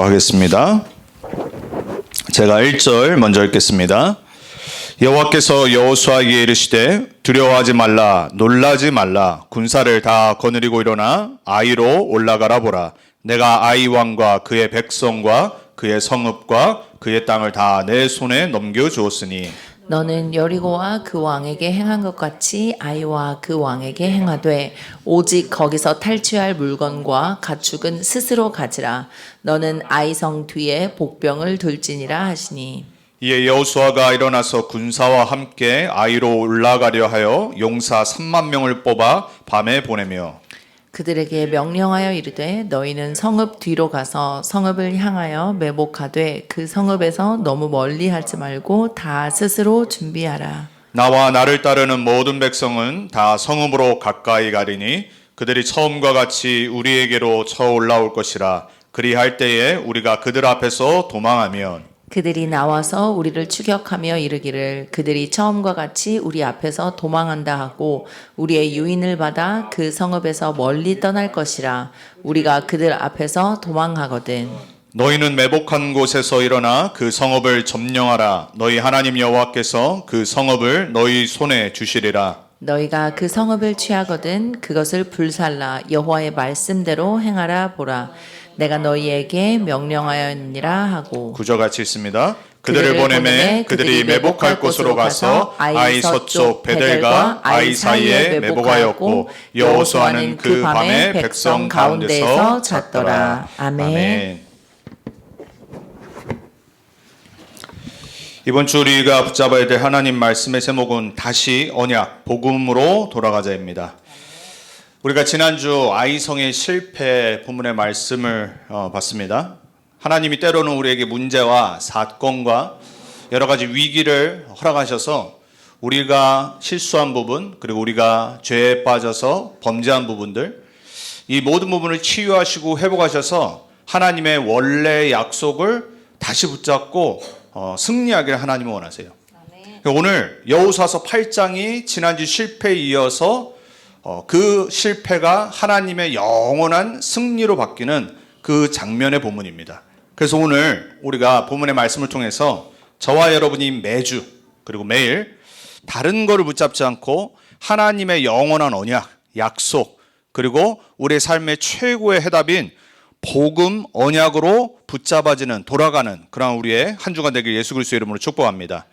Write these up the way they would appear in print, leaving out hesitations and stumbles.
하겠습니다. 제가 1절 먼저 읽겠습니다. 여호와께서 여호수아에게 이르시되 두려워하지 말라 놀라지 말라 군사를 다 거느리고 일어나 아이로 올라가라 보라. 내가 아이 왕과 그의 백성과 그의 성읍과 그의 땅을 다 내 손에 넘겨 주었으니 너는 여리고와 그 왕에게 행한 것 같이 아이와 그 왕에게 행하되 오직 거기서 탈취할 물건과 가축은 스스로 가지라. 너는 아이성 뒤에 복병을 둘지니라 하시니 이에 여호수아가 일어나서 군사와 함께 아이로 올라가려 하여 용사 3만 명을 뽑아 밤에 보내며 그들에게 명령하여 이르되 너희는 성읍 뒤로 가서 성읍을 향하여 매복하되 그 성읍에서 너무 멀리 하지 말고 다 스스로 준비하라. 나와 나를 따르는 모든 백성은 다 성읍으로 가까이 가리니 그들이 처음과 같이 우리에게로 쳐 올라올 것이라. 그리할 때에 우리가 그들 앞에서 도망하면 그들이 나와서 우리를 추격하며 이르기를 그들이 처음과 같이 우리 앞에서 도망한다 하고 우리의 유인을 받아 그 성읍에서 멀리 떠날 것이라. 우리가 그들 앞에서 도망하거든. 너희는 매복한 곳에서 일어나 그 성읍을 점령하라. 너희 하나님 여호와께서 그 성읍을 너희 손에 주시리라. 너희가 그 성읍을 취하거든 그것을 불살라. 여호와의 말씀대로 행하라 보라. 내가 너희에게 명령하였느니라 하고 9절 같이 있습니다. 그들을 보내매 그들이 매복할 곳으로 가서 아이 서쪽 베델과 아이 사이에 매복하였고 여호수아는 그 밤에 백성 가운데서 잤더라. 아멘. 이번 주 우리가 붙잡아야 될 하나님 말씀의 제목은 다시 언약, 복음으로 돌아가자입니다. 우리가 지난주 아이성의 실패 본문의 말씀을 봤습니다. 하나님이 때로는 우리에게 문제와 사건과 여러 가지 위기를 허락하셔서 우리가 실수한 부분 그리고 우리가 죄에 빠져서 범죄한 부분들 이 모든 부분을 치유하시고 회복하셔서 하나님의 원래 약속을 다시 붙잡고 승리하기를 하나님은 원하세요. 오늘 여호수아서 8장이 지난주 실패에 이어서 그 실패가 하나님의 영원한 승리로 바뀌는 그 장면의 본문입니다. 그래서 오늘 우리가 본문의 말씀을 통해서 저와 여러분이 매주 그리고 매일 다른 거를 붙잡지 않고 하나님의 영원한 언약, 약속 그리고 우리의 삶의 최고의 해답인 복음 언약으로 붙잡아지는 돌아가는 그런 우리의 한 주간 되길 예수 그리스도의 이름으로 축복합니다.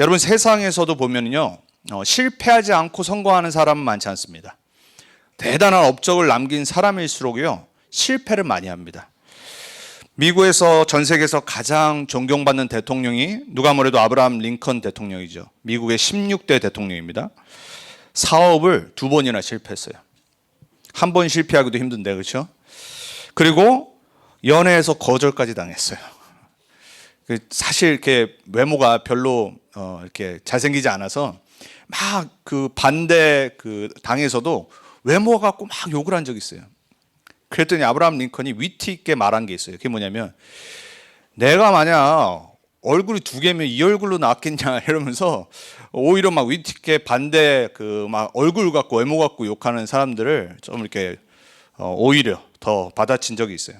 여러분 세상에서도 보면요 실패하지 않고 성공하는 사람은 많지 않습니다. 대단한 업적을 남긴 사람일수록요 실패를 많이 합니다. 미국에서 전 세계에서 가장 존경받는 대통령이 누가 뭐래도 아브라함 링컨 대통령이죠. 미국의 16대 대통령입니다. 사업을 2번이나 실패했어요. 한 번 실패하기도 힘든데 그렇죠? 그리고 연애에서 거절까지 당했어요. 사실 이렇게 외모가 별로 이렇게 잘생기지 않아서 막 그 반대 그 당에서도 외모 갖고 막 욕을 한 적이 있어요. 그랬더니 아브라함 링컨이 위트 있게 말한 게 있어요. 그게 뭐냐면 내가 만약 얼굴이 2개면 이 얼굴로 나왔겠냐 이러면서 오히려 막 위트 있게 반대 그 막 얼굴 갖고 외모 갖고 욕하는 사람들을 좀 이렇게 오히려 더 받아친 적이 있어요.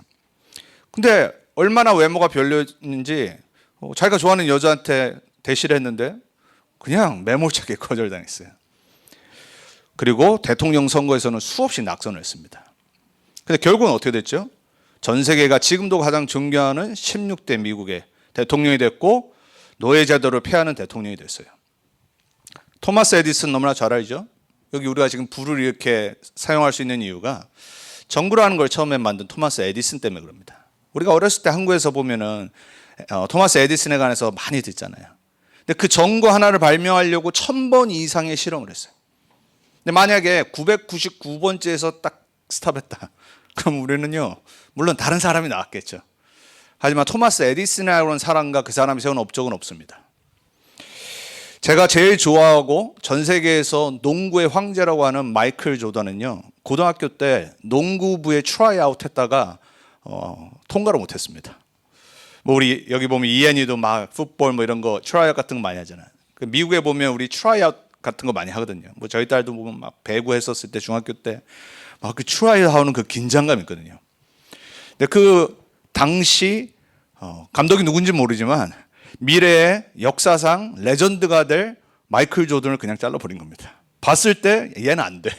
근데 얼마나 외모가 별로였는지 자기가 좋아하는 여자한테 대시를 했는데 그냥 매몰차게 거절당했어요. 그리고 대통령 선거에서는 수없이 낙선을 했습니다. 근데 결국은 어떻게 됐죠? 전 세계가 지금도 가장 존경하는 16대 미국의 대통령이 됐고 노예제도를 폐하는 대통령이 됐어요. 토마스 에디슨 너무나 잘 알죠? 여기 우리가 지금 불을 이렇게 사용할 수 있는 이유가 전구라는 걸 처음에 만든 토마스 에디슨 때문에 그럽니다. 우리가 어렸을 때 한국에서 보면은 토마스 에디슨에 관해서 많이 듣잖아요. 근데 그 전구 하나를 발명하려고 1000번 이상의 실험을 했어요. 근데 만약에 999번째에서 딱 스탑했다. 그럼 우리는요, 물론 다른 사람이 나왔겠죠. 하지만 토마스 에디슨이라는 사람과 그 사람이 세운 업적은 없습니다. 제가 제일 좋아하고 전 세계에서 농구의 황제라고 하는 마이클 조던은요, 고등학교 때 농구부에 트라이아웃 했다가 통과를 못했습니다. 뭐 우리 여기 보면 이엔이도 막 풋볼 뭐 이런 거 트라이아웃 같은 거 많이 하잖아요. 미국에 보면 우리 트라이아웃 같은 거 많이 하거든요. 뭐 저희 딸도 보면 막 배구 했었을 때 중학교 때 막 그 트라이아웃 하는 그 긴장감 있거든요. 근데 그 당시 감독이 누군지 모르지만 미래의 역사상 레전드가 될 마이클 조던을 그냥 잘라버린 겁니다. 봤을 때 얘는 안 돼.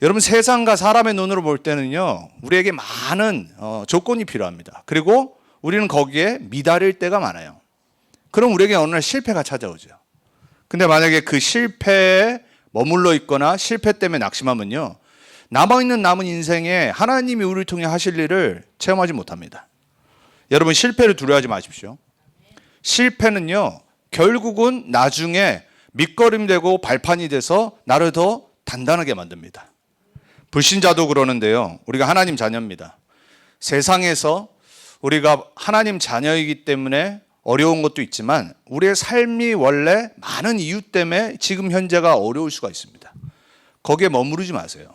여러분, 세상과 사람의 눈으로 볼 때는요, 우리에게 많은 조건이 필요합니다. 그리고 우리는 거기에 미달일 때가 많아요. 그럼 우리에게 어느 날 실패가 찾아오죠. 근데 만약에 그 실패에 머물러 있거나 실패 때문에 낙심하면요, 남은 인생에 하나님이 우리를 통해 하실 일을 체험하지 못합니다. 여러분, 실패를 두려워하지 마십시오. 실패는요, 결국은 나중에 밑거름이 되고 발판이 돼서 나를 더 단단하게 만듭니다. 불신자도 그러는데요, 우리가 하나님 자녀입니다. 세상에서 우리가 하나님 자녀이기 때문에 어려운 것도 있지만 우리의 삶이 원래 많은 이유 때문에 지금 현재가 어려울 수가 있습니다. 거기에 머무르지 마세요.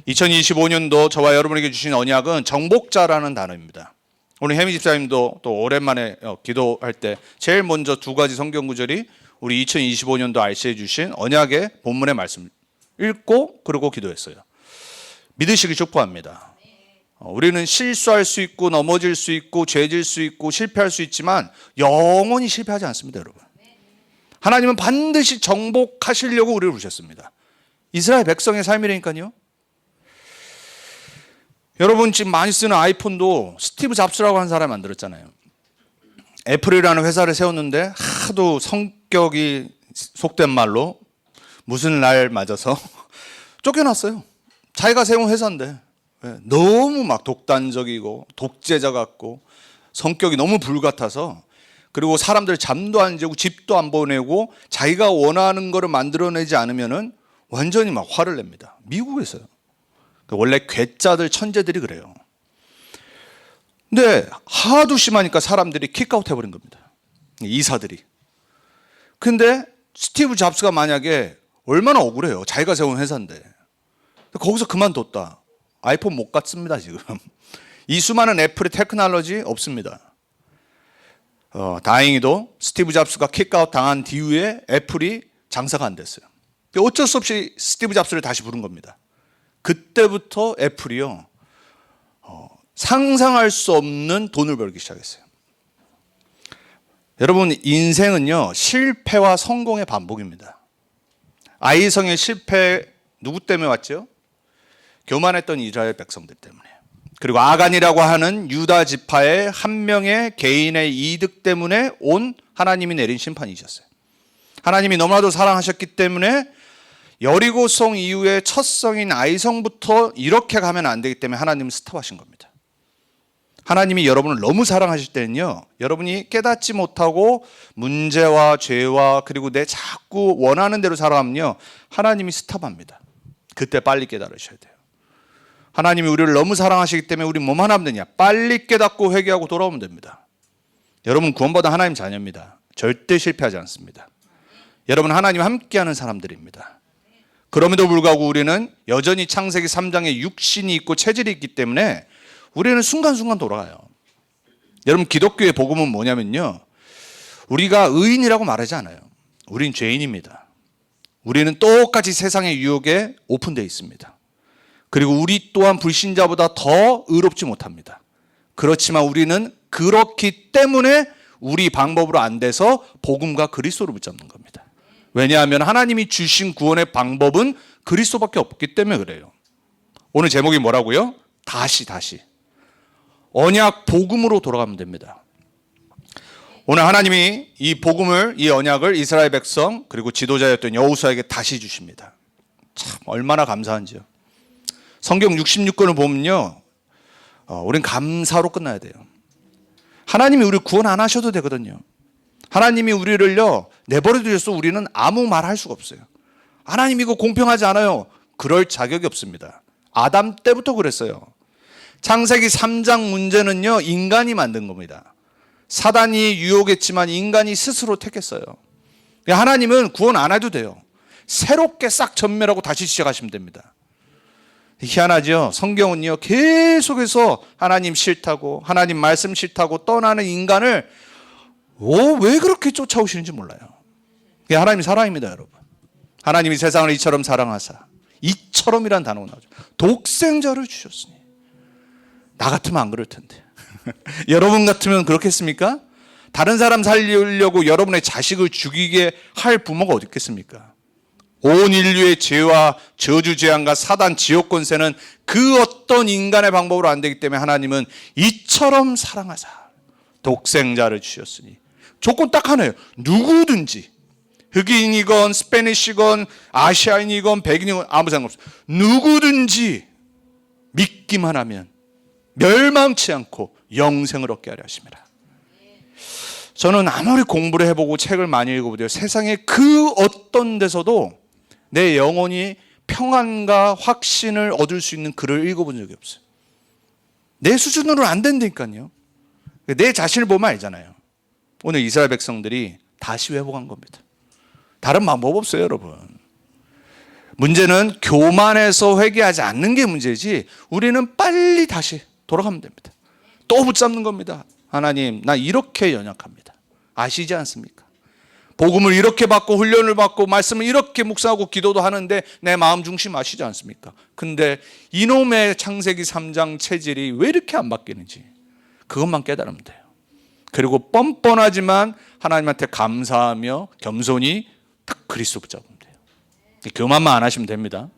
2025년도 저와 여러분에게 주신 언약은 정복자라는 단어입니다. 오늘 혜미 집사님도 또 오랜만에 기도할 때 제일 먼저 두 가지 성경 구절이 우리 2025년도 RC에 주신 언약의 본문의 말씀 읽고 그리고 기도했어요. 믿으시기 축복합니다. 우리는 실수할 수 있고 넘어질 수 있고 죄질 수 있고 실패할 수 있지만 영원히 실패하지 않습니다, 여러분. 하나님은 반드시 정복하시려고 우리를 부르셨습니다. 이스라엘 백성의 삶이라니까요. 여러분, 지금 많이 쓰는 아이폰도 스티브 잡스라고 하는 사람이 만들었잖아요. 애플이라는 회사를 세웠는데 하도 성격이 속된 말로 무슨 날 맞아서 쫓겨났어요. 자기가 세운 회사인데 너무 막 독단적이고 독재자 같고 성격이 너무 불같아서, 그리고 사람들 잠도 안 재고 집도 안 보내고 자기가 원하는 거를 만들어내지 않으면은 완전히 막 화를 냅니다. 미국에서요. 원래 괴짜들 천재들이 그래요. 근데 하도 심하니까 사람들이 킥아웃 해버린 겁니다. 이사들이. 근데 스티브 잡스가 만약에 얼마나 억울해요. 자기가 세운 회사인데. 거기서 그만뒀다. 아이폰 못 갔습니다, 지금. 이 수많은 애플의 테크놀로지 없습니다. 다행히도 스티브 잡스가 킥아웃 당한 뒤에 애플이 장사가 안 됐어요. 어쩔 수 없이 스티브 잡스를 다시 부른 겁니다. 그때부터 애플이요, 상상할 수 없는 돈을 벌기 시작했어요. 여러분, 인생은요, 실패와 성공의 반복입니다. 아이성의 실패 누구 때문에 왔죠? 교만했던 이스라엘 백성들 때문에. 그리고 아간이라고 하는 유다 지파의 한 명의 개인의 이득 때문에 온 하나님이 내린 심판이셨어요. 하나님이 너무나도 사랑하셨기 때문에 여리고성 이후에 첫 성인 아이성부터 이렇게 가면 안 되기 때문에 하나님은 스탑하신 겁니다. 하나님이 여러분을 너무 사랑하실 때는요, 여러분이 깨닫지 못하고 문제와 죄와 그리고 내 자꾸 원하는 대로 살아가면요, 하나님이 스탑합니다. 그때 빨리 깨달으셔야 돼요. 하나님이 우리를 너무 사랑하시기 때문에 우리 뭐만 하면 되냐? 빨리 깨닫고 회개하고 돌아오면 됩니다. 여러분, 구원받은 하나님 자녀입니다. 절대 실패하지 않습니다. 여러분, 하나님 함께하는 사람들입니다. 그럼에도 불구하고 우리는 여전히 창세기 3장에 육신이 있고 체질이 있기 때문에 우리는 순간순간 돌아가요. 여러분, 기독교의 복음은 뭐냐면요, 우리가 의인이라고 말하지 않아요. 우린 죄인입니다. 우리는 똑같이 세상의 유혹에 오픈되어 있습니다. 그리고 우리 또한 불신자보다 더 의롭지 못합니다. 그렇지만 우리는 그렇기 때문에 우리 방법으로 안 돼서 복음과 그리스도를 붙잡는 겁니다. 왜냐하면 하나님이 주신 구원의 방법은 그리스도밖에 없기 때문에 그래요. 오늘 제목이 뭐라고요? 다시. 언약 복음으로 돌아가면 됩니다. 오늘 하나님이 이 복음을, 이 언약을 이스라엘 백성 그리고 지도자였던 여호수아에게 다시 주십니다. 참 얼마나 감사한지요. 성경 66권을 보면요, 우린 감사로 끝나야 돼요. 하나님이 우리 구원 안 하셔도 되거든요. 하나님이 우리를요 내버려 두셔서 우리는 아무 말 할 수가 없어요. 하나님 이거 공평하지 않아요. 그럴 자격이 없습니다. 아담 때부터 그랬어요. 창세기 3장 문제는요, 인간이 만든 겁니다. 사단이 유혹했지만 인간이 스스로 택했어요. 하나님은 구원 안 해도 돼요. 새롭게 싹 전멸하고 다시 시작하시면 됩니다. 희한하죠? 성경은요, 계속해서 하나님 싫다고, 하나님 말씀 싫다고 떠나는 인간을 왜 그렇게 쫓아오시는지 몰라요. 하나님이 사랑입니다, 여러분. 하나님이 세상을 이처럼 사랑하사, 이처럼이란 단어가 나오죠. 독생자를 주셨으니. 나 같으면 안 그럴 텐데. 여러분 같으면 그렇겠습니까? 다른 사람 살리려고 여러분의 자식을 죽이게 할 부모가 어디 있겠습니까? 온 인류의 죄와 저주 재앙과 사단 지옥 권세는 그 어떤 인간의 방법으로 안 되기 때문에 하나님은 이처럼 사랑하사 독생자를 주셨으니 조건 딱 하나예요. 누구든지 흑인이건 스페니쉬건 아시아인이건 백인이건 아무 상관없어요. 누구든지 믿기만 하면 멸망치 않고 영생을 얻게 하려 하심이라. 저는 아무리 공부를 해보고 책을 많이 읽어보세요. 세상에 그 어떤 데서도 내 영혼이 평안과 확신을 얻을 수 있는 글을 읽어본 적이 없어요. 내 수준으로는 안 된다니까요. 내 자신을 보면 알잖아요. 오늘 이스라엘 백성들이 다시 회복한 겁니다. 다른 방법 없어요, 여러분. 문제는 교만해서 회개하지 않는 게 문제지 우리는 빨리 다시 돌아가면 됩니다. 또 붙잡는 겁니다. 하나님, 나 이렇게 연약합니다. 아시지 않습니까? 복음을 이렇게 받고 훈련을 받고 말씀을 이렇게 묵상하고 기도도 하는데 내 마음 중심 아시지 않습니까? 근데 이놈의 창세기 3장 체질이 왜 이렇게 안 바뀌는지 그것만 깨달으면 돼요. 그리고 뻔뻔하지만 하나님한테 감사하며 겸손히 딱 그리스도 붙잡으면 돼요. 교만만 안 하시면 됩니다.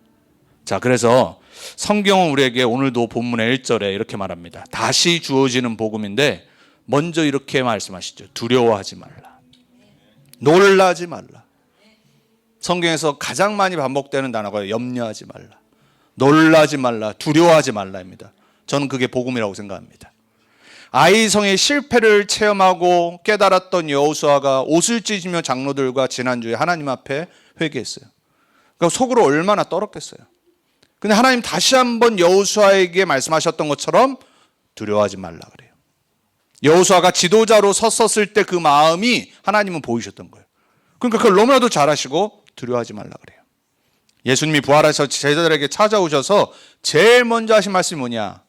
자, 그래서 성경은 우리에게 오늘도 본문의 1절에 이렇게 말합니다. 다시 주어지는 복음인데 먼저 이렇게 말씀하시죠. 두려워하지 말라. 놀라지 말라. 성경에서 가장 많이 반복되는 단어가 염려하지 말라, 놀라지 말라, 두려워하지 말라입니다. 저는 그게 복음이라고 생각합니다. 아이성의 실패를 체험하고 깨달았던 여호수아가 옷을 찢으며 장로들과 지난주에 하나님 앞에 회개했어요. 그러니까 속으로 얼마나 떨었겠어요. 근데 하나님 다시 한번 여호수아에게 말씀하셨던 것처럼 두려워하지 말라 그래요. 여호수아가 지도자로 섰었을 때 그 마음이 하나님은 보이셨던 거예요. 그러니까 그걸 너무나도 잘하시고 두려워하지 말라 그래요. 예수님이 부활하셔서 제자들에게 찾아오셔서 제일 먼저 하신 말씀이 뭐냐?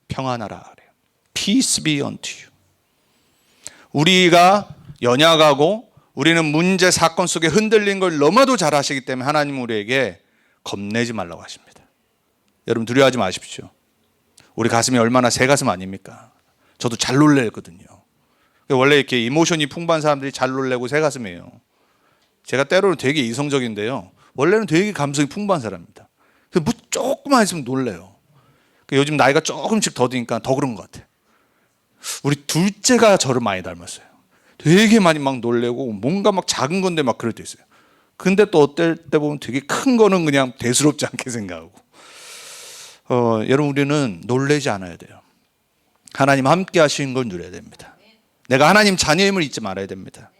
평안하라 그래요. Peace be unto you. 우리가 연약하고 우리는 문제 사건 속에 흔들린 걸 너무나도 잘하시기 때문에 하나님은 우리에게 겁내지 말라고 하십니다. 여러분 두려워하지 마십시오. 우리 가슴이 얼마나 새 가슴 아닙니까? 저도 잘 놀래거든요. 원래 이렇게 이모션이 풍부한 사람들이 잘 놀래고 새 가슴이에요. 제가 때로는 되게 이성적인데요. 원래는 되게 감성이 풍부한 사람입니다. 뭐 조금만 있으면 놀래요. 요즘 나이가 조금씩 더 드니까 더 그런 것 같아요. 우리 둘째가 저를 많이 닮았어요. 되게 많이 막 놀래고 뭔가 막 작은 건데 막 그럴 때 있어요. 근데 또 어떨 때 보면 되게 큰 거는 그냥 대수롭지 않게 생각하고. 여러분 우리는 놀래지 않아야 돼요. 하나님 함께 하시는 걸 누려야 됩니다. 내가 하나님 자녀임을 잊지 말아야 됩니다.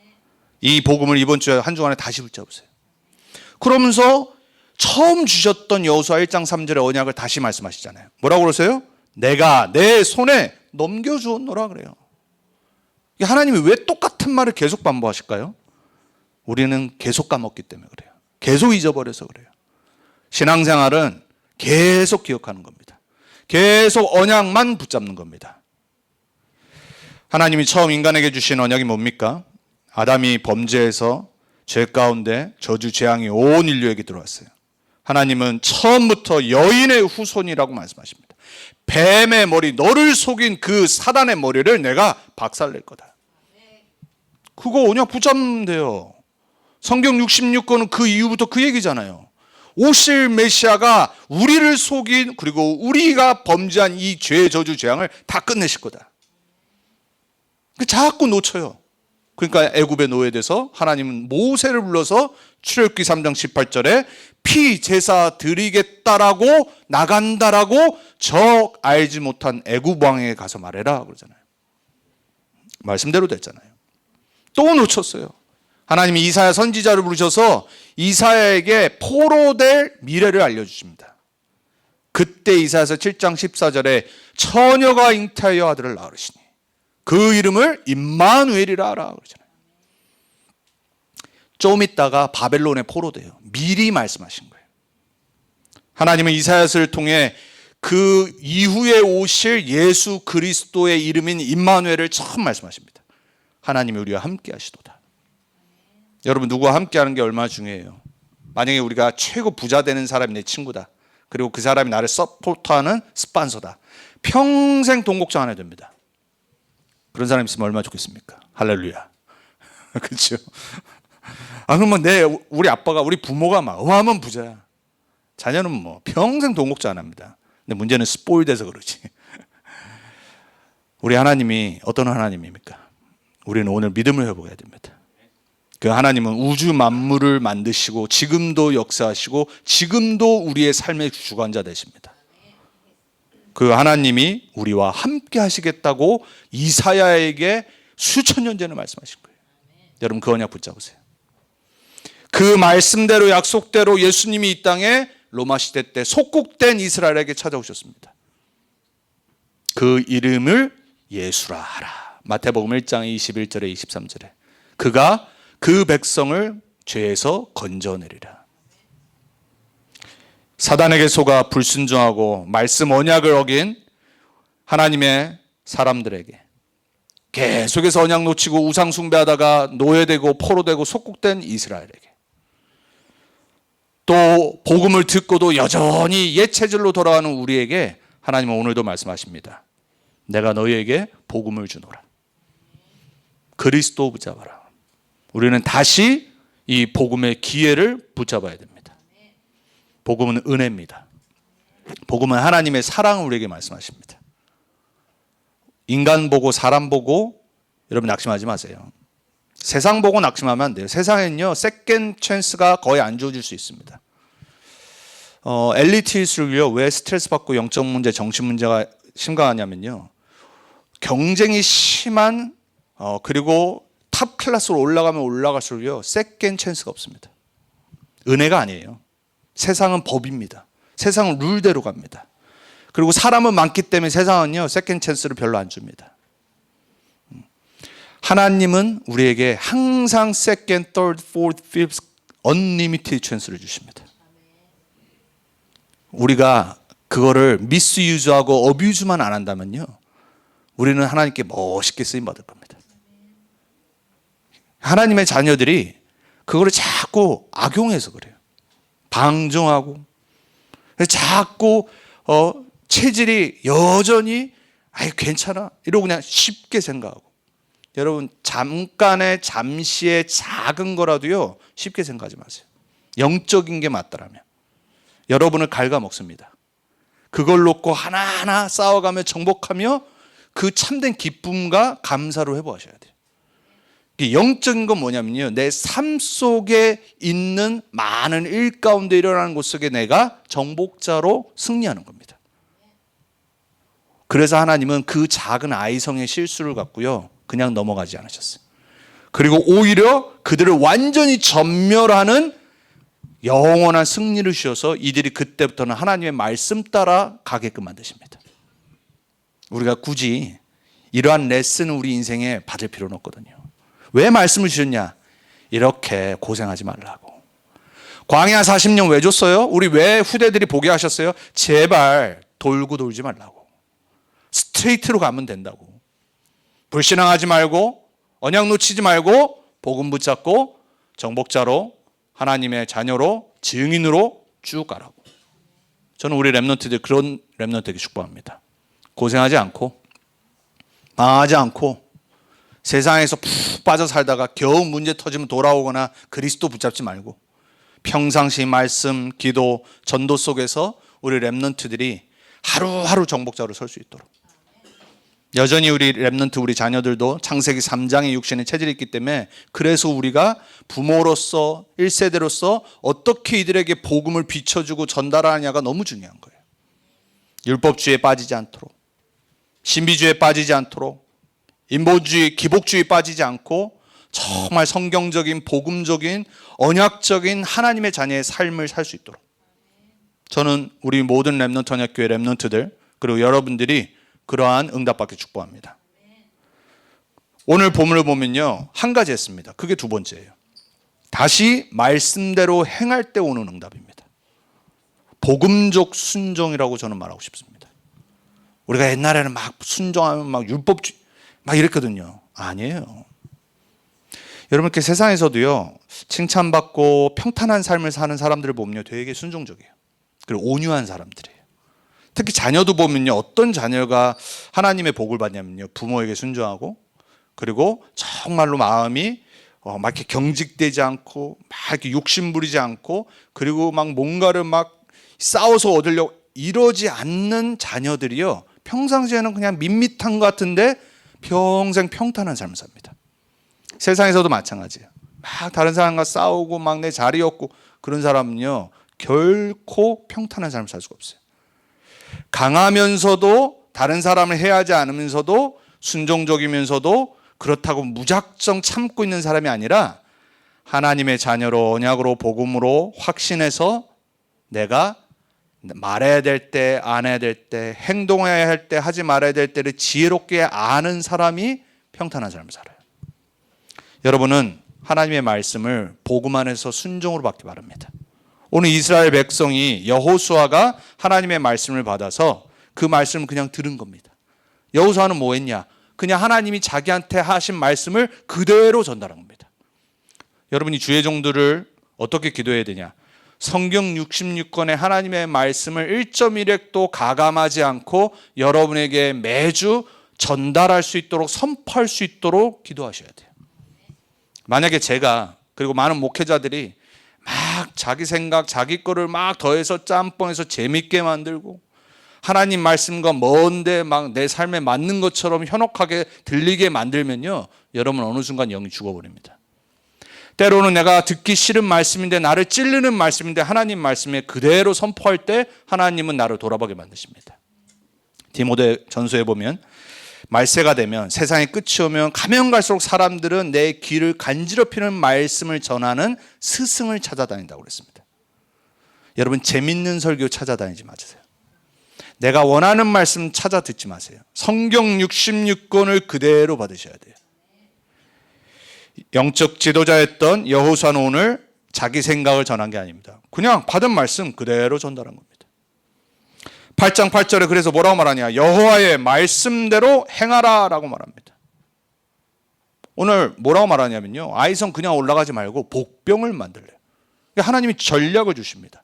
이 복음을 이번 주에 한 주간에 다시 붙잡으세요. 그러면서 처음 주셨던 여호수아 1장 3절의 언약을 다시 말씀하시잖아요. 뭐라고 그러세요? 내가 내 손에 넘겨주었노라 그래요. 하나님이 왜 똑같은 말을 계속 반복하실까요? 우리는 계속 까먹기 때문에 그래요. 계속 잊어버려서 그래요. 신앙생활은 계속 기억하는 겁니다. 계속 언약만 붙잡는 겁니다. 하나님이 처음 인간에게 주신 언약이 뭡니까? 아담이 범죄해서 죄 가운데 저주 재앙이 온 인류에게 들어왔어요. 하나님은 처음부터 여인의 후손이라고 말씀하십니다. 뱀의 머리, 너를 속인 그 사단의 머리를 내가 박살낼 거다. 그거 언약 붙잡으면 돼요. 성경 66권은 그 이후부터 그 얘기잖아요. 오실 메시아가 우리를 속인 그리고 우리가 범죄한 이 죄 저주 재앙을 다 끝내실 거다. 자꾸 놓쳐요. 그러니까 애굽의 노예에 대해서 하나님은 모세를 불러서 출애굽기 3장 18절에 피 제사 드리겠다라고 나간다라고 저 알지 못한 애굽 왕에게 가서 말해라 그러잖아요. 말씀대로 됐잖아요. 또 놓쳤어요. 하나님이 이사야 선지자를 부르셔서 이사야에게 포로될 미래를 알려주십니다. 그때 이사야서 7장 14절에 처녀가 잉태하여 아들을 낳으시니 그 이름을 임마누엘이라 하라 그러잖아요. 좀 있다가 바벨론에 포로돼요. 미리 말씀하신 거예요. 하나님은 이사야서를 통해 그 이후에 오실 예수 그리스도의 이름인 임마누엘을 처음 말씀하십니다. 하나님이 우리와 함께 하시도다. 여러분 누구와 함께 하는 게 얼마나 중요해요. 만약에 우리가 최고 부자 되는 사람이 내 친구다. 그리고 그 사람이 나를 서포트하는 스폰서다. 평생 돈 걱정 안 해도 됩니다. 그런 사람 있으면 얼마나 좋겠습니까? 할렐루야. 그렇죠? 그러면 우리 아빠가, 우리 부모가 막 어마어마한 부자야. 자녀는 뭐 평생 돈 걱정 안 합니다. 근데 문제는 스포일돼서 그러지. 우리 하나님이 어떤 하나님입니까? 우리는 오늘 믿음을 회복해야 됩니다. 그 하나님은 우주 만물을 만드시고 지금도 역사하시고 지금도 우리의 삶의 주관자 되십니다. 그 하나님이 우리와 함께 하시겠다고 이사야에게 수천 년 전에 말씀하신 거예요. 여러분 그 언약 붙잡으세요. 그 말씀대로 약속대로 예수님이 이 땅에 로마 시대 때 속국된 이스라엘에게 찾아오셨습니다. 그 이름을 예수라 하라. 마태복음 1장 21절에 23절에 그가 그 백성을 죄에서 건져내리라. 사단에게 속아 불순종하고 말씀 언약을 어긴 하나님의 사람들에게 계속해서 언약 놓치고 우상 숭배하다가 노예되고 포로되고 속국된 이스라엘에게 또 복음을 듣고도 여전히 옛 체질로 돌아가는 우리에게 하나님은 오늘도 말씀하십니다. 내가 너희에게 복음을 주노라. 그리스도 붙잡아라. 우리는 다시 이 복음의 기회를 붙잡아야 됩니다. 복음은 은혜입니다. 복음은 하나님의 사랑을 우리에게 말씀하십니다. 인간 보고 사람 보고 여러분 낙심하지 마세요. 세상 보고 낙심하면 안 돼요. 세상에는요 세컨 찬스가 거의 안 주어질 수 있습니다. 엘리트일수록요 왜 스트레스 받고 영적 문제, 정신 문제가 심각하냐면요, 경쟁이 심한 그리고 탑 클래스로 올라가면 올라갈수록요 세컨 찬스가 없습니다. 은혜가 아니에요. 세상은 법입니다. 세상은 룰대로 갑니다. 그리고 사람은 많기 때문에 세상은요 세컨 찬스를 별로 안 줍니다. 하나님은 우리에게 항상 second, third, fourth, fifth, unlimited 찬스를 주십니다. 우리가 그거를 미스유즈하고 어뷰즈만 안 한다면요 우리는 하나님께 멋있게 쓰임 받을 겁니다. 하나님의 자녀들이 그거를 자꾸 악용해서 그래요. 방종하고 자꾸 체질이 여전히 아이 괜찮아 이러고 그냥 쉽게 생각하고, 여러분 잠시의 작은 거라도요 쉽게 생각하지 마세요. 영적인 게 맞더라면 여러분을 갉아먹습니다. 그걸 놓고 하나하나 싸워가며 정복하며 그 참된 기쁨과 감사로 회복하셔야 돼요. 영적인 건 뭐냐면요, 내 삶 속에 있는 많은 일 가운데 일어나는 것 속에 내가 정복자로 승리하는 겁니다. 그래서 하나님은 그 작은 아이성의 실수를 갖고요 그냥 넘어가지 않으셨어요. 그리고 오히려 그들을 완전히 전멸하는 영원한 승리를 주셔서 이들이 그때부터는 하나님의 말씀 따라 가게끔 만드십니다. 우리가 굳이 이러한 레슨을 우리 인생에 받을 필요는 없거든요. 왜 말씀을 주셨냐? 이렇게 고생하지 말라고. 광야 40년 왜 줬어요? 우리 왜 후대들이 보게 하셨어요? 제발 돌고 돌지 말라고. 스트레이트로 가면 된다고. 불신앙하지 말고 언약 놓치지 말고 복음 붙잡고 정복자로 하나님의 자녀로 증인으로 쭉 가라고. 저는 우리 렘넌트들 그런 렘넌트에게 축복합니다. 고생하지 않고 망하지 않고 세상에서 푹 빠져 살다가 겨우 문제 터지면 돌아오거나 그리스도 붙잡지 말고 평상시 말씀, 기도, 전도 속에서 우리 렘넌트들이 하루하루 정복자로 설 수 있도록. 여전히 우리 렘넌트 우리 자녀들도 창세기 3장의 육신의 체질이 있기 때문에 그래서 우리가 부모로서 1세대로서 어떻게 이들에게 복음을 비춰주고 전달하느냐가 너무 중요한 거예요. 율법주의에 빠지지 않도록, 신비주의에 빠지지 않도록, 인본주의, 기복주의에 빠지지 않고 정말 성경적인 복음적인 언약적인 하나님의 자녀의 삶을 살 수 있도록. 저는 우리 모든 렘넌트 언약교회 렘넌트들 그리고 여러분들이 그러한 응답받기 축복합니다. 오늘 본문을 보면요 한 가지 했습니다. 그게 두 번째예요. 다시 말씀대로 행할 때 오는 응답입니다. 복음적 순종이라고 저는 말하고 싶습니다. 우리가 옛날에는 막 순종하면 막 율법주의 막 이랬거든요. 아니에요. 여러분 이렇게 세상에서도요 칭찬받고 평탄한 삶을 사는 사람들을 보면요 되게 순종적이에요. 그리고 온유한 사람들이에요. 특히 자녀도 보면요, 어떤 자녀가 하나님의 복을 받냐면요, 부모에게 순종하고, 그리고 정말로 마음이 막 이렇게 경직되지 않고, 막 이렇게 욕심 부리지 않고, 그리고 막 뭔가를 막 싸워서 얻으려고 이러지 않는 자녀들이요, 평상시에는 그냥 밋밋한 것 같은데 평생 평탄한 삶을 삽니다. 세상에서도 마찬가지예요. 막 다른 사람과 싸우고 막 내 자리 없고 그런 사람은요, 결코 평탄한 삶을 살 수가 없어요. 강하면서도 다른 사람을 해하지 않으면서도 순종적이면서도 그렇다고 무작정 참고 있는 사람이 아니라 하나님의 자녀로 언약으로 복음으로 확신해서 내가 말해야 될 때, 안 해야 될 때, 행동해야 할 때, 하지 말아야 될 때를 지혜롭게 아는 사람이 평탄한 삶을 살아요. 여러분은 하나님의 말씀을 복음 안에서 순종으로 받기 바랍니다. 오늘 이스라엘 백성이 여호수아가 하나님의 말씀을 받아서 그 말씀을 그냥 들은 겁니다. 여호수아는 뭐 했냐? 그냥 하나님이 자기한테 하신 말씀을 그대로 전달한 겁니다. 여러분이 주의 종들을 어떻게 기도해야 되냐? 성경 66권의 하나님의 말씀을 1.1획도 가감하지 않고 여러분에게 매주 전달할 수 있도록, 선포할 수 있도록 기도하셔야 돼요. 만약에 제가, 그리고 많은 목회자들이 막 자기 생각, 자기 거를 막 더해서 짬뽕해서 재밌게 만들고 하나님 말씀과 먼데 막 내 삶에 맞는 것처럼 현혹하게 들리게 만들면요, 여러분 어느 순간 영이 죽어버립니다. 때로는 내가 듣기 싫은 말씀인데, 나를 찔르는 말씀인데 하나님 말씀에 그대로 선포할 때 하나님은 나를 돌아보게 만드십니다. 디모데 전서에 보면 말세가 되면, 세상의 끝이 오면 가면 갈수록 사람들은 내 귀를 간지럽히는 말씀을 전하는 스승을 찾아다닌다고 그랬습니다. 여러분, 재밌는 설교 찾아다니지 마세요. 내가 원하는 말씀 찾아 듣지 마세요. 성경 66권을 그대로 받으셔야 돼요. 영적 지도자였던 여호수아는 오늘 자기 생각을 전한 게 아닙니다. 그냥 받은 말씀 그대로 전달한 겁니다. 8장 8절에 그래서 뭐라고 말하냐? 여호와의 말씀대로 행하라 라고 말합니다. 오늘 뭐라고 말하냐면요, 아이성 그냥 올라가지 말고 복병을 만들래요. 하나님이 전략을 주십니다.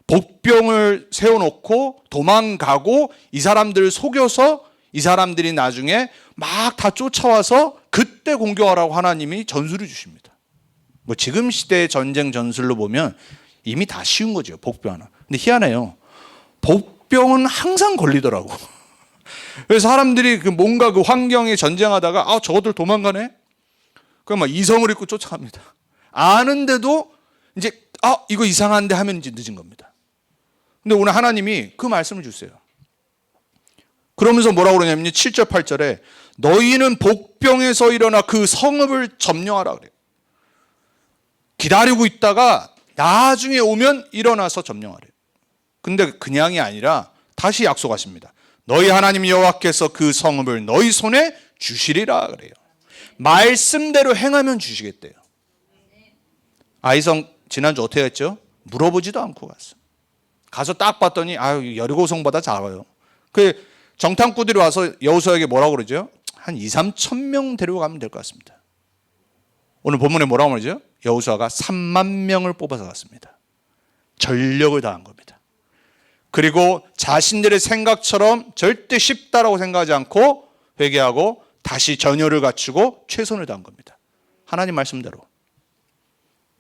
복병을 세워놓고 도망가고 이 사람들을 속여서 이 사람들이 나중에 막 다 쫓아와서 그때 공격하라고 하나님이 전술을 주십니다. 뭐 지금 시대의 전쟁 전술로 보면 이미 다 쉬운 거죠, 복병 하나. 근데 희한해요. 복병은 항상 걸리더라고. 그래서 사람들이 뭔가 그 환경에 전쟁하다가 저것들 도망가네? 그럼 막 이성을 입고 쫓아갑니다. 아는데도 이제 이거 이상한데 하면 이제 늦은 겁니다. 근데 오늘 하나님이 그 말씀을 주세요. 그러면서 뭐라고 그러냐면요, 7절 8절에 너희는 복병에서 일어나 그 성읍을 점령하라 그래요. 기다리고 있다가 나중에 오면 일어나서 점령하래요. 근데 그냥이 아니라 다시 약속하십니다. 너희 하나님 여호와께서 그 성읍을 너희 손에 주시리라 그래요. 말씀대로 행하면 주시겠대요. 아이성 지난주 어떻게 했죠? 물어보지도 않고 갔어. 가서 딱 봤더니 여리고성보다 작아요. 그 정탐꾼들이 와서 여호수아에게 뭐라고 그러죠? 한 2, 3천 명 데려가면 될 것 같습니다. 오늘 본문에 뭐라고 그러죠? 여호수아가 3만 명을 뽑아서 갔습니다. 전력을 다한 겁니다. 그리고 자신들의 생각처럼 절대 쉽다라고 생각하지 않고 회개하고 다시 전열을 갖추고 최선을 다한 겁니다. 하나님 말씀대로.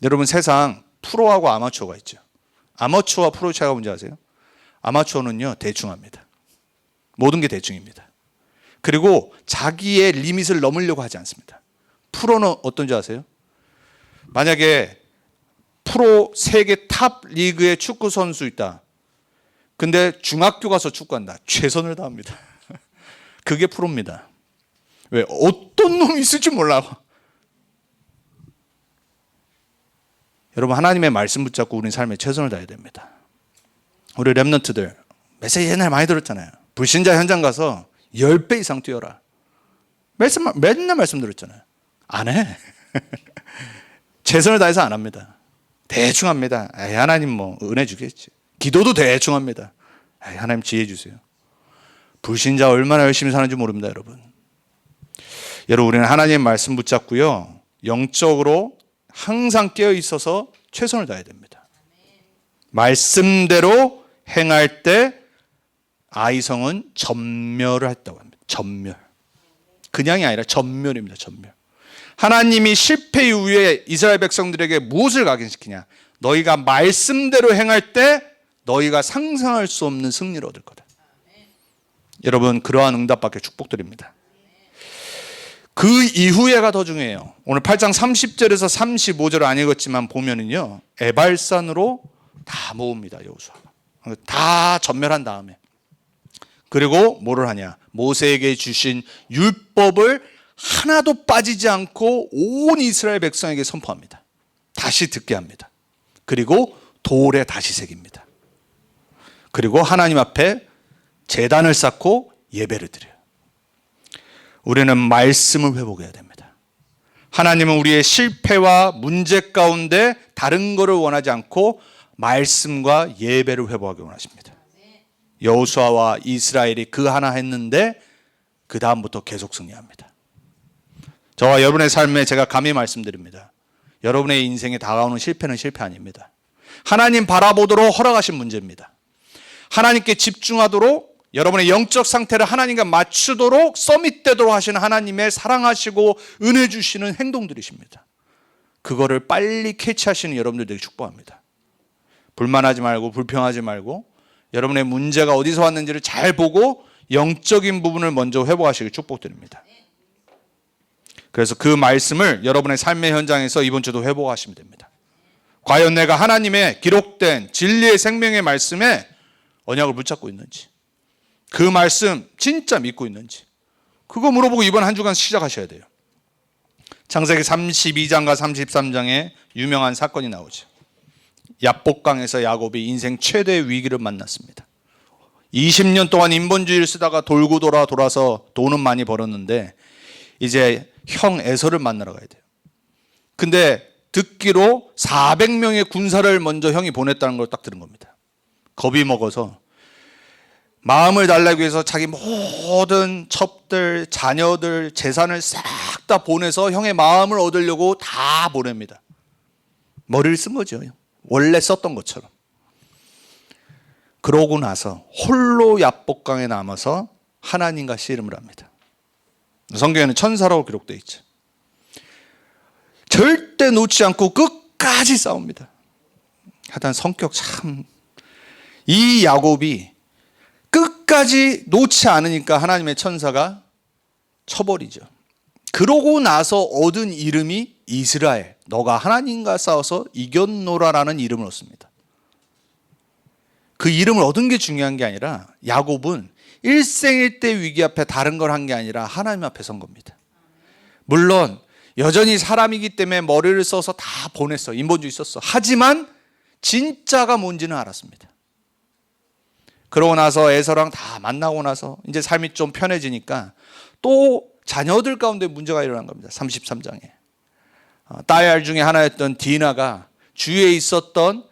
여러분, 세상 프로하고 아마추어가 있죠. 아마추어와 프로 차이가 뭔지 아세요? 아마추어는요, 대충 합니다. 모든 게 대충입니다. 그리고 자기의 리밋을 넘으려고 하지 않습니다. 프로는 어떤지 아세요? 만약에 프로 세계 탑 리그의 축구 선수 있다. 근데 중학교 가서 축구한다. 최선을 다합니다. 그게 프로입니다. 왜? 어떤 놈이 있을지 몰라. 여러분, 하나님의 말씀 붙잡고 우리는 삶에 최선을 다해야 됩니다. 우리 랩런트들 메시지 옛날에 많이 들었잖아요. 불신자 현장 가서 10배 이상 뛰어라. 맨날 말씀 들었잖아요. 안 해. 최선을 다해서 안 합니다. 대충 합니다. 하나님 뭐 은혜 주겠지. 기도도 대충 합니다. 하나님 지혜 주세요. 불신자 얼마나 열심히 사는지 모릅니다, 여러분. 여러분, 우리는 하나님의 말씀 붙잡고요, 영적으로 항상 깨어 있어서 최선을 다해야 됩니다. 말씀대로 행할 때 아이성은 전멸을 했다고 합니다. 전멸. 그냥이 아니라 전멸입니다. 전멸. 하나님이 실패 이후에 이스라엘 백성들에게 무엇을 각인시키냐? 너희가 말씀대로 행할 때 너희가 상상할 수 없는 승리를 얻을 거다. 여러분, 그러한 응답받게 축복드립니다. 그 이후에가 더 중요해요. 오늘 8장 30절에서 35절을 안 읽었지만 보면은요, 에발산으로 다 모읍니다. 여호수아가 다 전멸한 다음에, 그리고 뭐를 하냐? 모세에게 주신 율법을 하나도 빠지지 않고 온 이스라엘 백성에게 선포합니다. 다시 듣게 합니다. 그리고 돌에 다시 새깁니다. 그리고 하나님 앞에 제단을 쌓고 예배를 드려요. 우리는 말씀을 회복해야 됩니다. 하나님은 우리의 실패와 문제 가운데 다른 것을 원하지 않고 말씀과 예배를 회복하기 원하십니다. 여호수아와 이스라엘이 그 하나 했는데 그 다음부터 계속 승리합니다. 저와 여러분의 삶에 제가 감히 말씀드립니다. 여러분의 인생에 다가오는 실패는 실패 아닙니다. 하나님 바라보도록 허락하신 문제입니다. 하나님께 집중하도록, 여러분의 영적 상태를 하나님과 맞추도록 서밋되도록 하시는 하나님의 사랑하시고 은혜 주시는 행동들이십니다. 그거를 빨리 캐치하시는 여러분들에게 축복합니다. 불만하지 말고 불평하지 말고 여러분의 문제가 어디서 왔는지를 잘 보고 영적인 부분을 먼저 회복하시길 축복드립니다. 그래서 그 말씀을 여러분의 삶의 현장에서 이번 주도 회복하시면 됩니다. 과연 내가 하나님의 기록된 진리의 생명의 말씀에 언약을 붙잡고 있는지, 그 말씀 진짜 믿고 있는지, 그거 물어보고 이번 한 주간 시작하셔야 돼요. 창세기 32장과 33장에 유명한 사건이 나오죠. 야복강에서 야곱이 인생 최대의 위기를 만났습니다. 20년 동안 인본주의를 쓰다가 돌고 돌아서 돈은 많이 벌었는데 이제 형 에서를 만나러 가야 돼요. 근데 듣기로 400명의 군사를 먼저 형이 보냈다는 걸 딱 들은 겁니다. 겁이 먹어서 마음을 달래기 위해서 자기 모든 첩들, 자녀들, 재산을 싹 다 보내서 형의 마음을 얻으려고 다 보냅니다. 머리를 쓴 거죠. 원래 썼던 것처럼. 그러고 나서 홀로 야복강에 남아서 하나님과 씨름을 합니다. 성경에는 천사라고 기록되어 있죠. 절대 놓지 않고 끝까지 싸웁니다. 하여튼 성격 참, 이 야곱이 끝까지 놓지 않으니까 하나님의 천사가 쳐버리죠. 그러고 나서 얻은 이름이 이스라엘, 너가 하나님과 싸워서 이겼노라라는 이름을 얻습니다. 그 이름을 얻은 게 중요한 게 아니라 야곱은 일생일대 위기 앞에 다른 걸 한 게 아니라 하나님 앞에 선 겁니다. 물론 여전히 사람이기 때문에 머리를 써서 다 보냈어. 인본주의 썼어. 하지만 진짜가 뭔지는 알았습니다. 그러고 나서 에서랑 다 만나고 나서 이제 삶이 좀 편해지니까 또 자녀들 가운데 문제가 일어난 겁니다. 33장에. 딸 중에 하나였던 디나가 주위에 있었던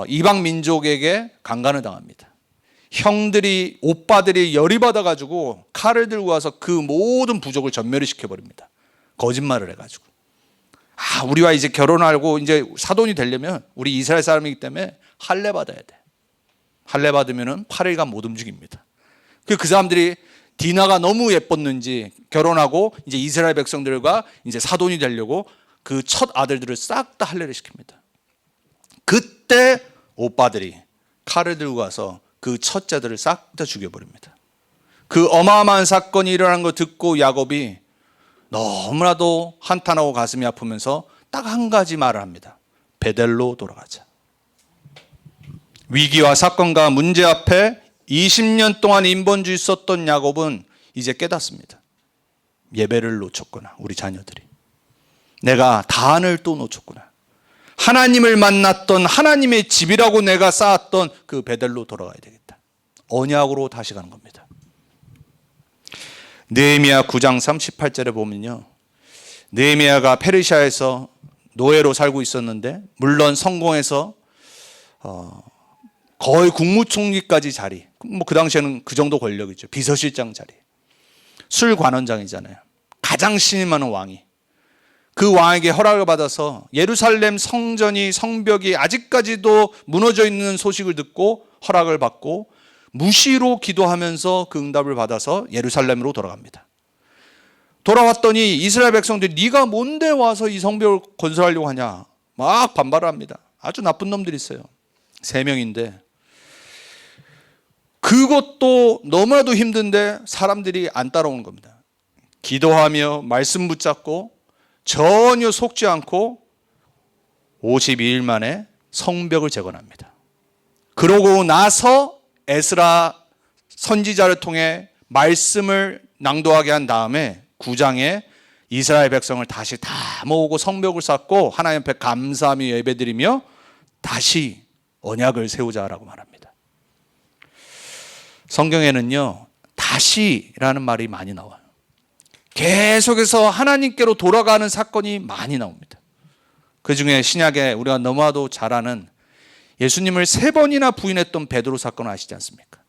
이방 민족에게 강간을 당합니다. 형들이, 오빠들이 열이 받아가지고 칼을 들고 와서 그 모든 부족을 전멸을 시켜버립니다. 거짓말을 해가지고. 우리와 이제 결혼하고 이제 사돈이 되려면 우리 이스라엘 사람이기 때문에 할례 받아야 돼. 할례 받으면은 8일간 못 움직입니다. 그 사람들이 디나가 너무 예뻤는지 결혼하고 이제 이스라엘 백성들과 이제 사돈이 되려고 그 첫 아들들을 싹 다 할례를 시킵니다. 그때 오빠들이 칼을 들고 와서 그 첫째들을 싹 다 죽여버립니다. 그 어마어마한 사건이 일어난 걸 듣고 야곱이 너무나도 한탄하고 가슴이 아프면서 딱 한 가지 말을 합니다. 베델로 돌아가자. 위기와 사건과 문제 앞에 20년 동안 인본주의 썼던 야곱은 이제 깨닫습니다. 예배를 놓쳤구나, 우리 자녀들이. 내가 단을 또 놓쳤구나. 하나님을 만났던 하나님의 집이라고 내가 쌓았던 그 베델로 돌아가야 되겠다. 언약으로 다시 가는 겁니다. 느헤미야 9장 38절에 보면요, 느헤미야가 페르시아에서 노예로 살고 있었는데, 물론 성공해서 거의 국무총리까지 자리, 그 당시에는 그 정도 권력이죠. 비서실장 자리, 술관원장이잖아요. 가장 신임 많은 왕이, 그 왕에게 허락을 받아서 예루살렘 성전이, 성벽이 아직까지도 무너져 있는 소식을 듣고 허락을 받고 무시로 기도하면서 그 응답을 받아서 예루살렘으로 돌아갑니다. 돌아왔더니 이스라엘 백성들이 네가 뭔데 와서 이 성벽을 건설하려고 하냐 막 반발을 합니다. 아주 나쁜 놈들이 있어요. 3명인데 그것도 너무나도 힘든데 사람들이 안 따라오는 겁니다. 기도하며 말씀 붙잡고 전혀 속지 않고 52일 만에 성벽을 재건합니다. 그러고 나서 에스라 선지자를 통해 말씀을 낭독하게 한 다음에 9장에 이스라엘 백성을 다시 다 모으고 성벽을 쌓고 하나님 앞에 감사하며 예배드리며 다시 언약을 세우자라고 말합니다. 성경에는요, 다시라는 말이 많이 나와요. 계속해서 하나님께로 돌아가는 사건이 많이 나옵니다. 그 중에 신약에 우리가 너무나도 잘 아는 예수님을 3번이나 부인했던 베드로 사건 아시지 않습니까?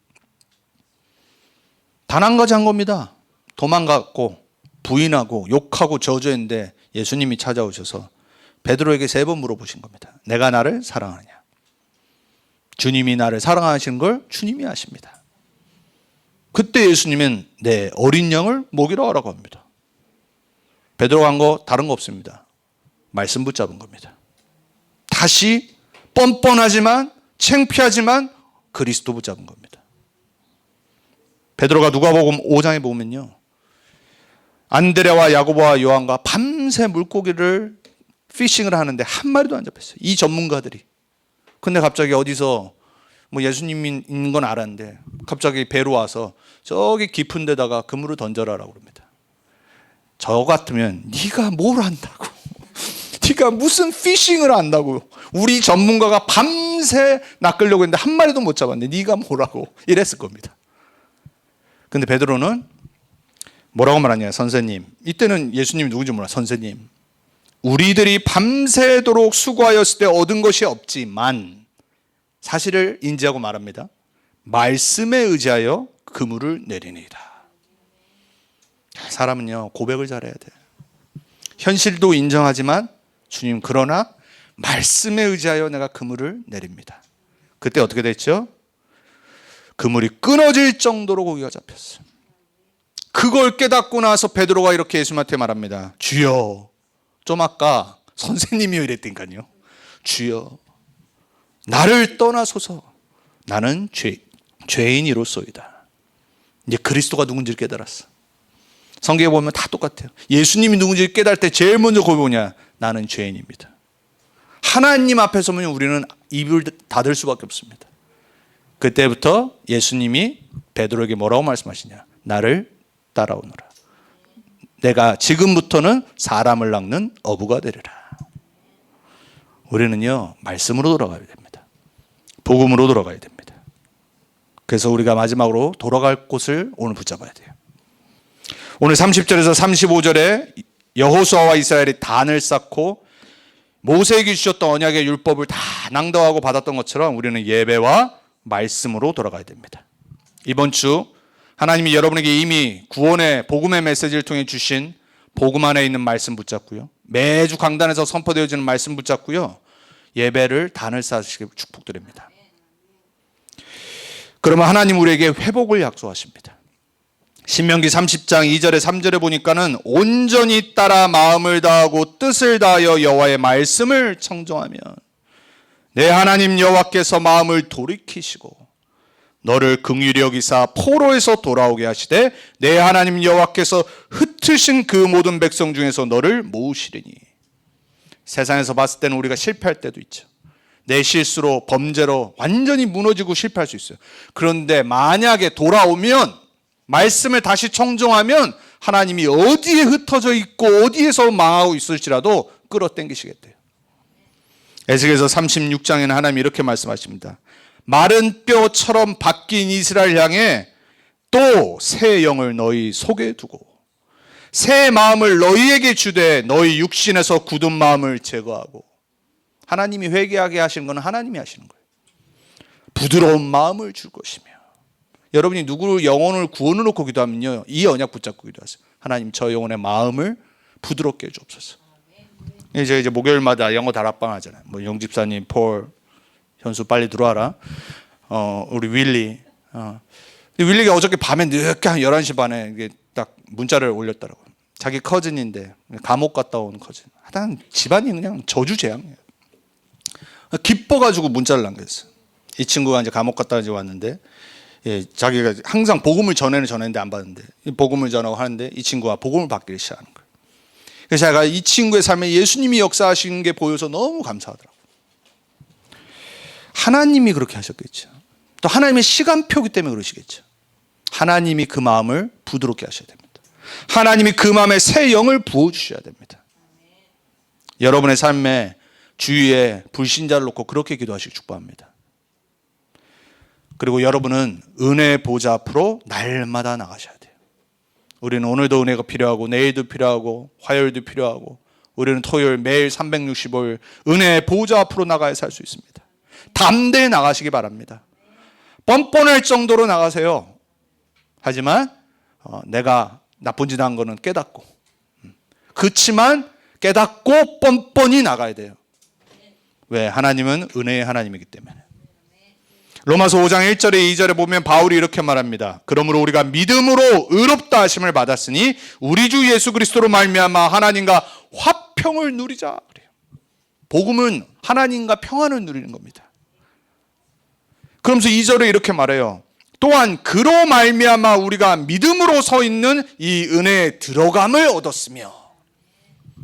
단 한 가지 한 겁니다. 도망갔고 부인하고 욕하고 저주했는데 예수님이 찾아오셔서 베드로에게 3번 물어보신 겁니다. 내가 나를 사랑하느냐? 주님이 나를 사랑하시는 걸 주님이 아십니다. 그때 예수님은 내 어린 양을 먹이라 하라고 합니다. 베드로가 한 거 다른 거 없습니다. 말씀 붙잡은 겁니다. 다시 뻔뻔하지만 창피하지만 그리스도 붙잡은 겁니다. 베드로가 누가복음 5장에 보면요, 안드레와 야고보와 요한과 밤새 물고기를 피싱을 하는데 한 마리도 안 잡혔어요. 이 전문가들이. 근데 갑자기 어디서 뭐 예수님인 건 알았는데 갑자기 배로 와서 저기 깊은 데다가 그물을 던져라라고 그럽니다. 저 같으면 네가 뭘 안다고, 네가 무슨 피싱을 안다고, 우리 전문가가 밤새 낚으려고 했는데 한 마리도 못 잡았는데 네가 뭐라고 이랬을 겁니다. 근데 베드로는 뭐라고 말하냐? 선생님. 이때는 예수님이 누군지 몰라. 선생님, 우리들이 밤새도록 수고하였을 때 얻은 것이 없지만, 사실을 인지하고 말합니다. 말씀에 의지하여 그물을 내리니이다. 사람은요, 고백을 잘해야 돼. 현실도 인정하지만 주님, 그러나 말씀에 의지하여 내가 그물을 내립니다. 그때 어떻게 됐죠? 그물이 끊어질 정도로 고기가 잡혔어요. 그걸 깨닫고 나서 베드로가 이렇게 예수님한테 말합니다. 주여. 좀 아까 선생님이요 이랬다니까요. 주여, 나를 떠나소서. 나는 죄인이로소이다. 이제 그리스도가 누군지를 깨달았어. 성경에 보면 다 똑같아요. 예수님이 누군지를 깨달을 때 제일 먼저 거기 뭐냐? 나는 죄인입니다. 하나님 앞에 서면 우리는 입을 닫을 수밖에 없습니다. 그때부터 예수님이 베드로에게 뭐라고 말씀하시냐? 나를 따라오너라. 내가 지금부터는 사람을 낚는 어부가 되리라. 우리는요, 말씀으로 돌아가야 됩니다. 복음으로 돌아가야 됩니다. 그래서 우리가 마지막으로 돌아갈 곳을 오늘 붙잡아야 돼요. 오늘 30절에서 35절에 여호수아와 이스라엘이 단을 쌓고 모세에게 주셨던 언약의 율법을 다 낭독하고 받았던 것처럼 우리는 예배와 말씀으로 돌아가야 됩니다. 이번 주 하나님이 여러분에게 이미 구원의 복음의 메시지를 통해 주신 복음 안에 있는 말씀 붙잡고요, 매주 강단에서 선포되어지는 말씀 붙잡고요, 예배를 단을 쌓으시길 축복드립니다. 그러면 하나님 우리에게 회복을 약속하십니다. 신명기 30장 2절에 3절에 보니까는 온전히 따라 마음을 다하고 뜻을 다하여 여호와의 말씀을 청정하면 내 하나님 여호와께서 마음을 돌이키시고 너를 긍휼히 여기사 포로에서 돌아오게 하시되 내 하나님 여호와께서 흩으신 그 모든 백성 중에서 너를 모으시리니. 세상에서 봤을 때는 우리가 실패할 때도 있죠. 내 실수로 범죄로 완전히 무너지고 실패할 수 있어요. 그런데 만약에 돌아오면, 말씀을 다시 청정하면 하나님이 어디에 흩어져 있고 어디에서 망하고 있을지라도 끌어당기시겠대요. 에스겔서 36장에는 하나님이 이렇게 말씀하십니다. 마른 뼈처럼 바뀐 이스라엘 향해 또 새 영을 너희 속에 두고 새 마음을 너희에게 주되 너희 육신에서 굳은 마음을 제거하고. 하나님이 회개하게 하시는 것은 하나님이 하시는 거예요. 부드러운 마음을 줄 것이며. 여러분이 누구를 영혼을 구원을 놓고 기도하면요, 이 언약 붙잡고 기도하세요. 하나님, 저 영혼의 마음을 부드럽게 해주옵소서. 이제 목요일마다 영어 다락방 하잖아요. 뭐 영집사님, 폴, 현수 빨리 들어와라. 우리 윌리, 윌리가 어저께 밤에 늦게 한 11시 반에 이게 딱 문자를 올렸더라고요. 자기 커즌인데 감옥 갔다 온 커즌. 하여튼 집안이 그냥 저주재앙이에요. 기뻐가지고 문자를 남겼어요. 이 친구가 이제 감옥 갔다 왔는데, 예, 자기가 항상 복음을 전했는데 안 받는데, 복음을 전하고 하는데 이 친구가 복음을 받기를 시작하는 거예요. 그래서 제가 이 친구의 삶에 예수님이 역사하시는 게 보여서 너무 감사하더라고요. 하나님이 그렇게 하셨겠죠. 또 하나님의 시간표기 때문에 그러시겠죠. 하나님이 그 마음을 부드럽게 하셔야 됩니다. 하나님이 그 마음에 새 영을 부어주셔야 됩니다. 여러분의 삶에 주위에 불신자를 놓고 그렇게 기도하시기 축복합니다. 그리고 여러분은 은혜의 보좌 앞으로 날마다 나가셔야 돼요. 우리는 오늘도 은혜가 필요하고 내일도 필요하고 화요일도 필요하고 우리는 토요일 매일 365일 은혜의 보좌 앞으로 나가야 살 수 있습니다. 담대히 나가시기 바랍니다. 뻔뻔할 정도로 나가세요. 하지만 내가 나쁜 짓 한 거는 깨닫고, 그렇지만 깨닫고 뻔뻔히 나가야 돼요. 왜? 하나님은 은혜의 하나님이기 때문에. 로마서 5장 1절에 2절에 보면 바울이 이렇게 말합니다. 그러므로 우리가 믿음으로 의롭다 하심을 받았으니 우리 주 예수 그리스도로 말미암아 하나님과 화평을 누리자 그래요. 복음은 하나님과 평안을 누리는 겁니다. 그러면서 2절에 이렇게 말해요. 또한 그로 말미암아 우리가 믿음으로 서 있는 이 은혜에 들어감을 얻었으며.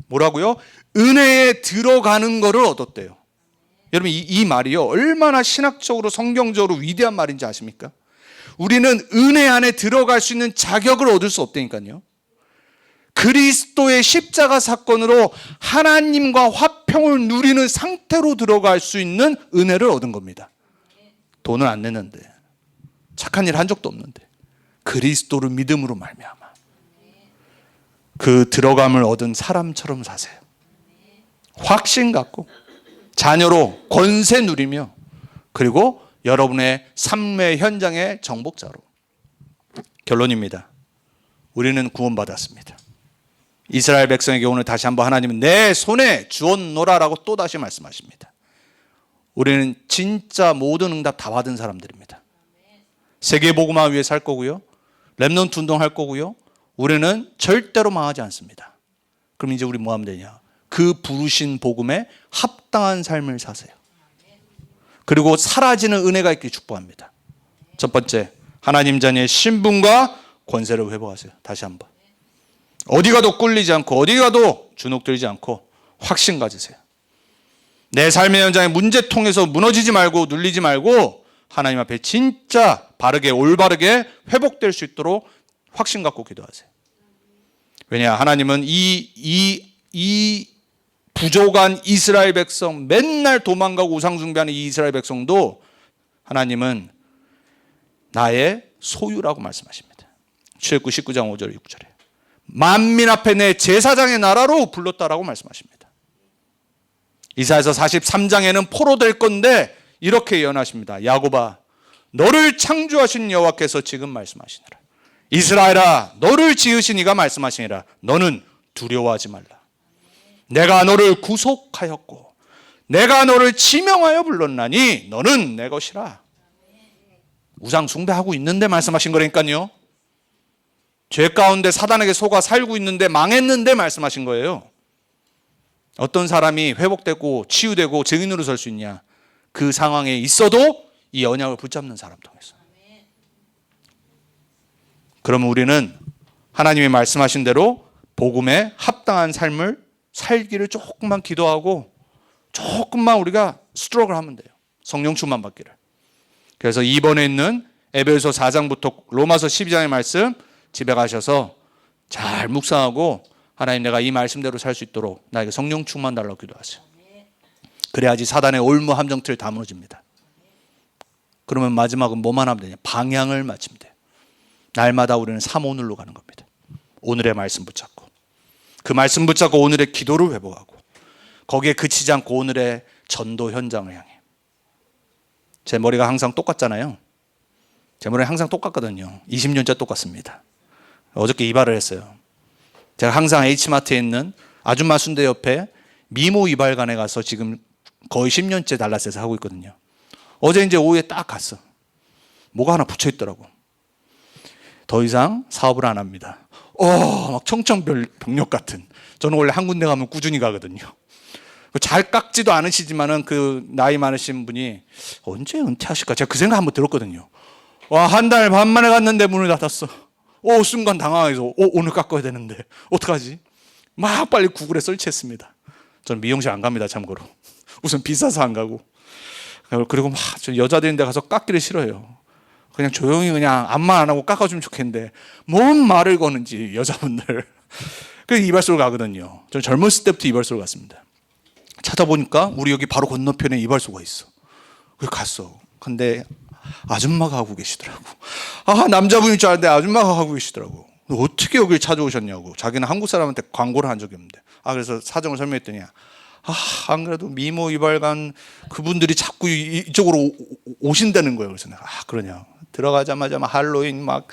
뭐라고요? 은혜에 들어가는 것을 얻었대요. 여러분 이 말이요 얼마나 신학적으로 성경적으로 위대한 말인지 아십니까? 우리는 은혜 안에 들어갈 수 있는 자격을 얻을 수 없다니까요. 그리스도의 십자가 사건으로 하나님과 화평을 누리는 상태로 들어갈 수 있는 은혜를 얻은 겁니다. 돈을 안 내는데, 착한 일 한 적도 없는데 그리스도를 믿음으로 말미암아 그 들어감을 얻은 사람처럼 사세요. 확신 갖고 자녀로 권세 누리며, 그리고 여러분의 삶의 현장의 정복자로. 결론입니다. 우리는 구원받았습니다. 이스라엘 백성에게 오늘 다시 한번 하나님은 내 손에 주었노라라고 또 다시 말씀하십니다. 우리는 진짜 모든 응답 다 받은 사람들입니다. 세계복음화 위해 살 거고요, 렘넌트 운동할 거고요, 우리는 절대로 망하지 않습니다. 그럼 이제 우리 뭐 하면 되냐? 그 부르신 복음에 합당한 삶을 사세요. 그리고 사라지는 은혜가 있길 축복합니다. 첫 번째, 하나님 자녀의 신분과 권세를 회복하세요. 다시 한번. 어디 가도 꿀리지 않고 어디 가도 주눅들지 않고 확신 가지세요. 내 삶의 현장에 문제통에서 무너지지 말고 눌리지 말고 하나님 앞에 진짜 바르게 올바르게 회복될 수 있도록 확신 갖고 기도하세요. 왜냐? 하나님은 이 부족한 이스라엘 백성, 맨날 도망가고 우상 숭배하는 이 이스라엘 백성도 하나님은 나의 소유라고 말씀하십니다. 출애굽 19장 5절 6절에 만민 앞에 내 제사장의 나라로 불렀다라고 말씀하십니다. 이사야서 43장에는 포로될 건데 이렇게 예언하십니다. 야곱아, 너를 창조하신 여호와께서 지금 말씀하시니라. 이스라엘아, 너를 지으신 이가 말씀하시니라. 너는 두려워하지 말라. 내가 너를 구속하였고 내가 너를 지명하여 불렀나니 너는 내 것이라. 우상 숭배하고 있는데 말씀하신 거라니까요. 죄 가운데 사단에게 속아 살고 있는데 망했는데 말씀하신 거예요. 어떤 사람이 회복되고 치유되고 증인으로 설 수 있냐? 그 상황에 있어도 이 언약을 붙잡는 사람 통해서. 그러면 우리는 하나님이 말씀하신 대로 복음에 합당한 삶을 살기를 조금만 기도하고 조금만 우리가 스트럭을 하면 돼요. 성령 충만 받기를. 그래서 이번에 있는 에베소 4장부터 로마서 12장의 말씀 집에 가셔서 잘 묵상하고 하나님 내가 이 말씀대로 살 수 있도록 나에게 성령 충만 달라고 기도하세요. 그래야지 사단의 올무 함정틀 다 무너집니다. 그러면 마지막은 뭐만 하면 되냐? 방향을 맞추면 돼요. 날마다 우리는 3오늘로 가는 겁니다. 오늘의 말씀 붙잡고 그 말씀 붙잡고 오늘의 기도를 회복하고 거기에 그치지 않고 오늘의 전도 현장을 향해. 제 머리가 항상 똑같잖아요. 제 머리가 항상 똑같거든요. 20년째 똑같습니다. 어저께 이발을 했어요. 제가 항상 H마트에 있는 아줌마 순대 옆에 미모 이발관에 가서 지금 거의 10년째 달라스에서 하고 있거든요. 어제 이제 오후에 딱 갔어. 뭐가 하나 붙여 있더라고. 더 이상 사업을 안 합니다. 막 청천벽력 같은. 저는 원래 한 군데 가면 꾸준히 가거든요. 잘 깎지도 않으시지만은 그 나이 많으신 분이 언제 은퇴하실까? 제가 그 생각 한번 들었거든요. 와, 한 달 반 만에 갔는데 문을 닫았어. 순간 당황해서 오늘 깎아야 되는데 어떡하지? 막 빨리 구글에 설치했습니다. 저는 미용실 안 갑니다, 참고로. 우선 비싸서 안 가고. 그리고 막 저 여자들인데 가서 깎기를 싫어해요. 그냥 조용히 그냥 아무말 안 하고 깎아주면 좋겠는데 뭔 말을 거는지 여자분들. 그래서 이발소를 가거든요. 저는 젊었을 때부터 이발소를 갔습니다. 찾아보니까 우리 여기 바로 건너편에 이발소가 있어. 그래서 갔어. 근데 아줌마가 하고 계시더라고. 남자분일 줄 알았는데 아줌마가 하고 계시더라고. 어떻게 여기를 찾아오셨냐고. 자기는 한국 사람한테 광고를 한 적이 없는데. 그래서 사정을 설명했더니 안 그래도 미모 이발관 그분들이 자꾸 이쪽으로 오신다는 거예요. 그래서 내가 그러냐. 들어가자마자 막 할로윈 막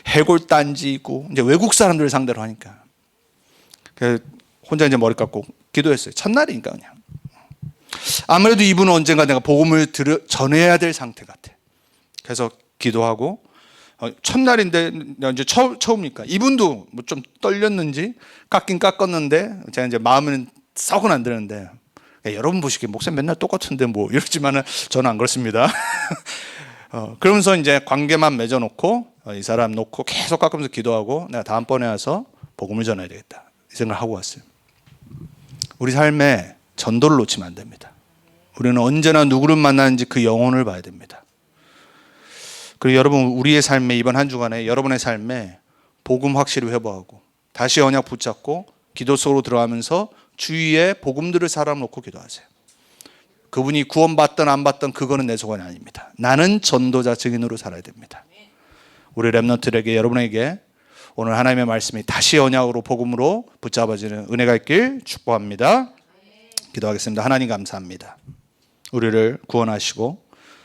해골 단지 있고 이제 외국 사람들을 상대로 하니까. 그래서 혼자 이제 머리 깎고 기도했어요. 첫날이니까 그냥. 아무래도 이분은 언젠가 내가 복음을 전해야 될 상태 같아. 그래서 기도하고 첫날인데 이제 처음이니까 이분도 뭐 좀 떨렸는지 깎긴 깎았는데 제가 이제 마음은 썩은 안 드는데 여러분 보시기에 목사님 맨날 똑같은데 뭐 이러지만은 저는 안 그렇습니다. 그러면서 이제 관계만 맺어놓고 이 사람 놓고 계속 깎으면서 기도하고 내가 다음번에 와서 복음을 전해야 되겠다 이 생각을 하고 왔어요. 우리 삶에 전도를 놓치면 안 됩니다. 우리는 언제나 누구를 만나는지 그 영혼을 봐야 됩니다. 그리고 여러분 우리의 삶에 이번 한 주간에 여러분의 삶에 복음 확실히 회복하고 다시 언약 붙잡고 기도 속으로 들어가면서 주위에 복음 들을 사람 놓고 기도하세요. 그분이 구원받든 안 받든 그거는 내 소관이 아닙니다. 나는 전도자 증인으로 살아야 됩니다. 우리 렘넌트들에게 여러분에게 오늘 하나님의 말씀이 다시 언약으로 복음으로 붙잡아지는 은혜가 있길 축복합니다. 기도하겠습니다. 하나님 감사합니다. 우리를 구원하시고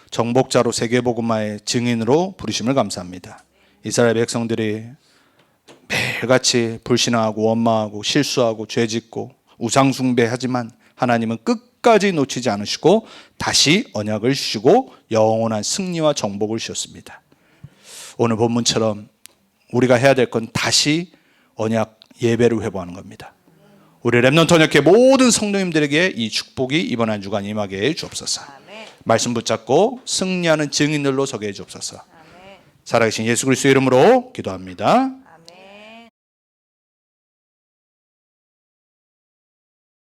정복자로 세계복음화의 증인으로 부르심을 감사합니다. 이스라엘 백성들이 매일같이 불신하고 원망하고 실수하고 죄짓고 우상숭배하지만 하나님은 끝까지 놓치지 않으시고 다시 언약을 주시고 영원한 승리와 정복을 주셨습니다. 오늘 본문처럼 우리가 해야 될 건 다시 언약 예배를 회복하는 겁니다. 우리 렘넌트 언약회 모든 성도님들에게 이 축복이 이번 한 주간 임하게 해 주옵소서. 말씀 붙잡고 승리하는 증인들로 서게 해 주옵소서. 살아계신 예수 그리스도의 이름으로 기도합니다.